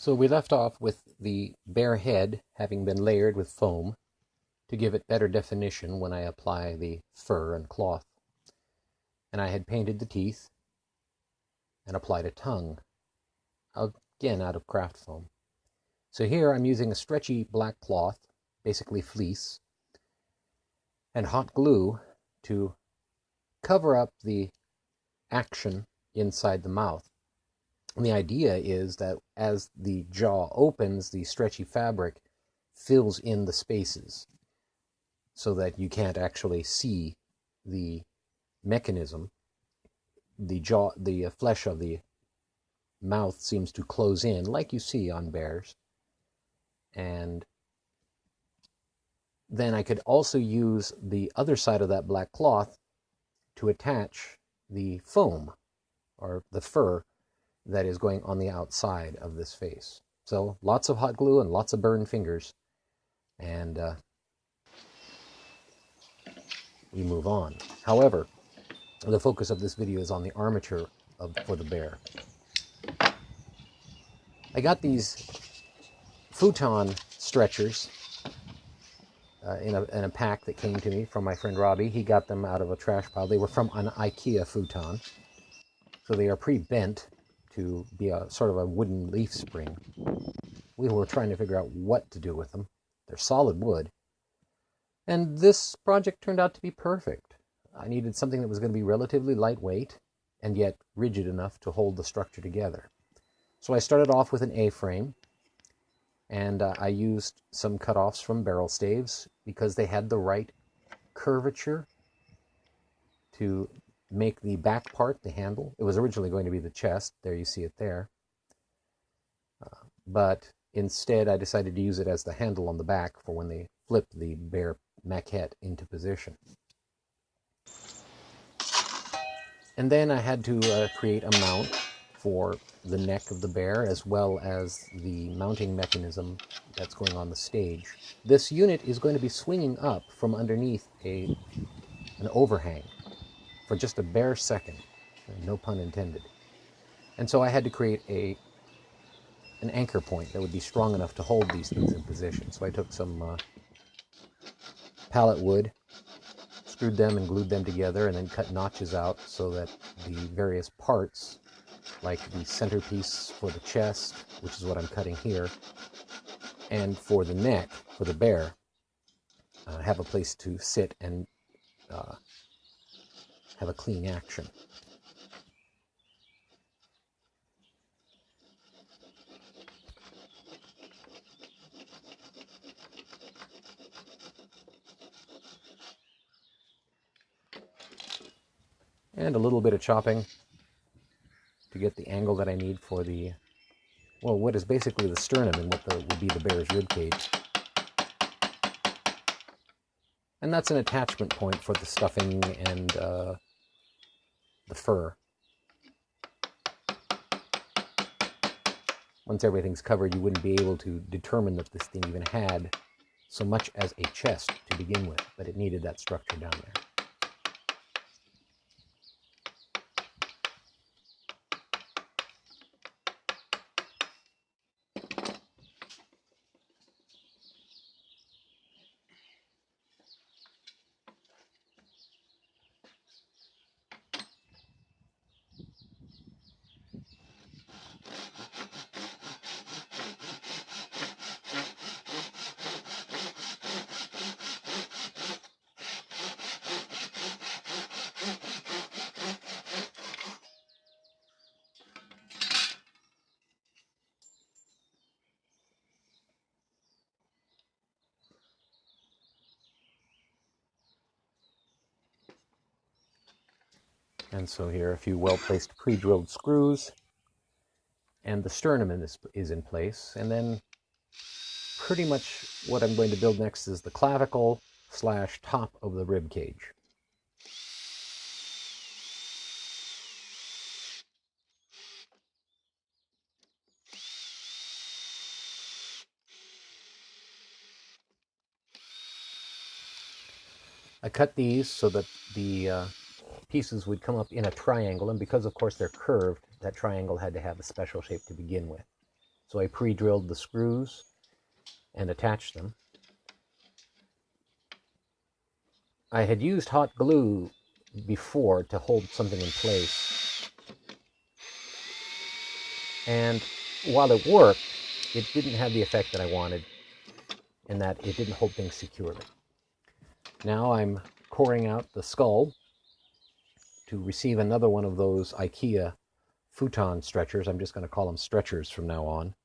So we left off with the bare head having been layered with foam to give it better definition when I apply the fur and cloth. And I had painted the teeth and applied a tongue, again out of craft foam. So here I'm using a stretchy black cloth, basically fleece, and hot glue to cover up the action inside the mouth. And the idea is that as the jaw opens, the stretchy fabric fills in the spaces so that you can't actually see the mechanism. The flesh of the mouth seems to close in like you see on bears. And then I could also use the other side of that black cloth to attach the foam or the fur that is going on the outside of this face. So lots of hot glue and lots of burned fingers, and we move on. However, the focus of this video is on the armature for the bear. I got these futon stretchers in a pack that came to me from my friend Robbie. He got them out of a trash pile. They were from an IKEA futon, so they are pre-bent to be a sort of a wooden leaf spring. We were trying to figure out what to do with them. They're solid wood. And this project turned out to be perfect. I needed something that was going to be relatively lightweight and yet rigid enough to hold the structure together. So I started off with an A-frame, and I used some cutoffs from barrel staves because they had the right curvature to make the back part, the handle. It was originally going to be the chest. There you see it there. But instead I decided to use it as the handle on the back for when they flip the bear maquette into position. And then I had to create a mount for the neck of the bear as well as the mounting mechanism that's going on the stage. This unit is going to be swinging up from underneath an overhang for just a bare second, no pun intended. And so I had to create an anchor point that would be strong enough to hold these things in position. So I took some pallet wood, screwed them and glued them together, and then cut notches out so that the various parts, like the centerpiece for the chest, which is what I'm cutting here, and for the neck, for the bear, have a place to sit and have a clean action. And a little bit of chopping to get the angle that I need for the, well, what is basically the sternum and what would be the bear's rib cage. And that's an attachment point for the stuffing and the fur. Once everything's covered, you wouldn't be able to determine that this thing even had so much as a chest to begin with, but it needed that structure down there. And so here are a few well-placed pre-drilled screws, and the sternum is in place. And then pretty much what I'm going to build next is the clavicle / top of the rib cage. I cut these so that the pieces would come up in a triangle, and because of course they're curved, that triangle had to have a special shape to begin with. So I pre-drilled the screws and attached them. I had used hot glue before to hold something in place. And while it worked, it didn't have the effect that I wanted, in that it didn't hold things securely. Now I'm coring out the skull to receive another one of those IKEA futon stretchers. I'm just going to call them stretchers from now on.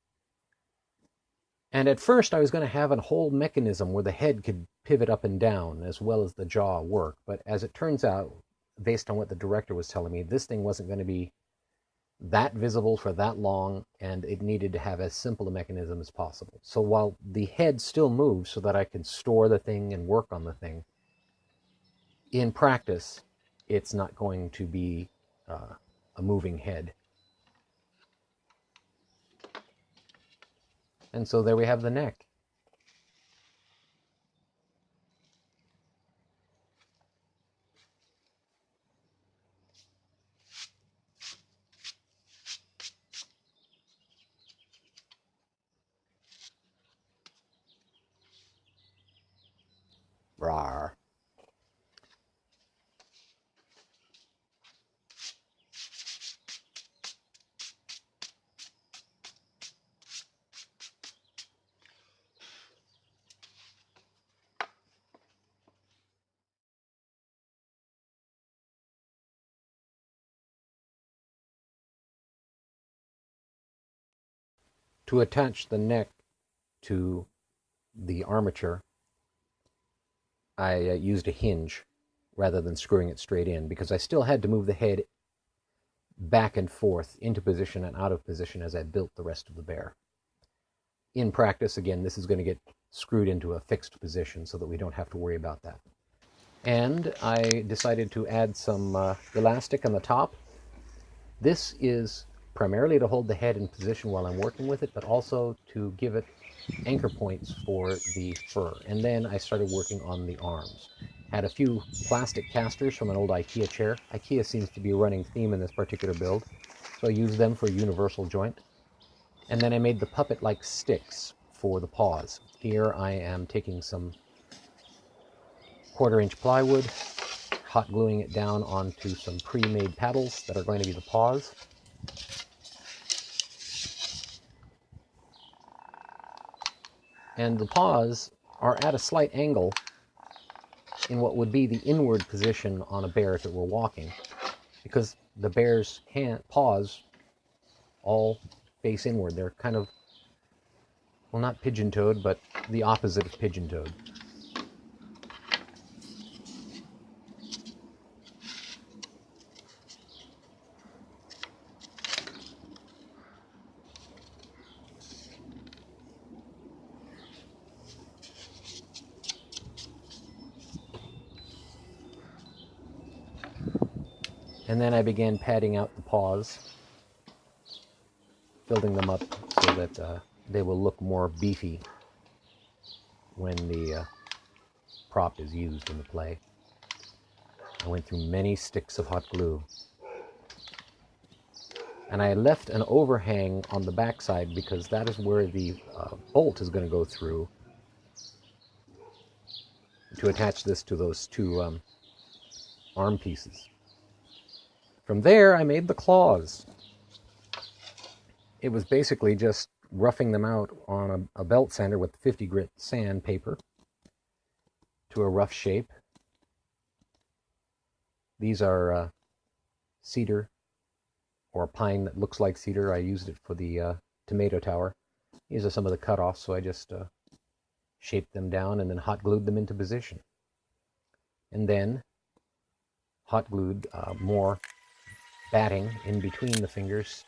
And at first I was going to have a whole mechanism where the head could pivot up and down as well as the jaw work. But as it turns out, based on what the director was telling me, this thing wasn't going to be that visible for that long, and it needed to have as simple a mechanism as possible. So while the head still moves so that I can store the thing and work on the thing, in practice, it's not going to be a moving head. And so there we have the neck. Rawr. To attach the neck to the armature, I used a hinge rather than screwing it straight in, because I still had to move the head back and forth into position and out of position as I built the rest of the bear. In practice, again, this is going to get screwed into a fixed position so that we don't have to worry about that. And I decided to add some elastic on the top. This is primarily to hold the head in position while I'm working with it, but also to give it anchor points for the fur. And then I started working on the arms. Had a few plastic casters from an old IKEA chair. IKEA seems to be a running theme in this particular build, so I used them for a universal joint. And then I made the puppet-like sticks for the paws. Here I am taking some 1/4-inch plywood, hot gluing it down onto some pre-made paddles that are going to be the paws. And the paws are at a slight angle in what would be the inward position on a bear if it were walking, because the bear's paws all face inward. They're kind of, well, not pigeon-toed, but the opposite of pigeon-toed. And then I began padding out the paws, building them up so that they will look more beefy when the prop is used in the play. I went through many sticks of hot glue. And I left an overhang on the backside because that is where the bolt is going to go through to attach this to those two arm pieces. From there, I made the claws. It was basically just roughing them out on a belt sander with 50 grit sandpaper to a rough shape. These are cedar or pine that looks like cedar. I used it for the tomato tower. These are some of the cutoffs, so I just shaped them down and then hot glued them into position. And then hot glued more batting in between the fingers,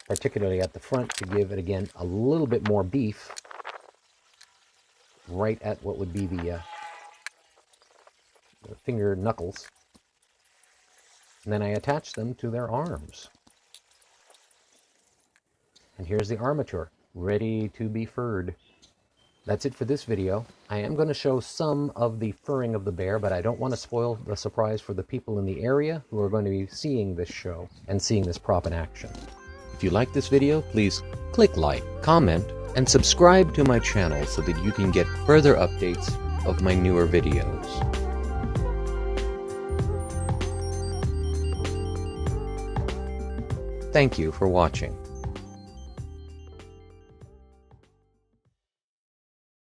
particularly at the front, to give it, again, a little bit more beef right at what would be the finger knuckles. And then I attach them to their arms. And here's the armature, ready to be furred. That's it for this video. I am going to show some of the furring of the bear, but I don't want to spoil the surprise for the people in the area who are going to be seeing this show and seeing this prop in action. If you like this video, please click like, comment, and subscribe to my channel so that you can get further updates of my newer videos. Thank you for watching.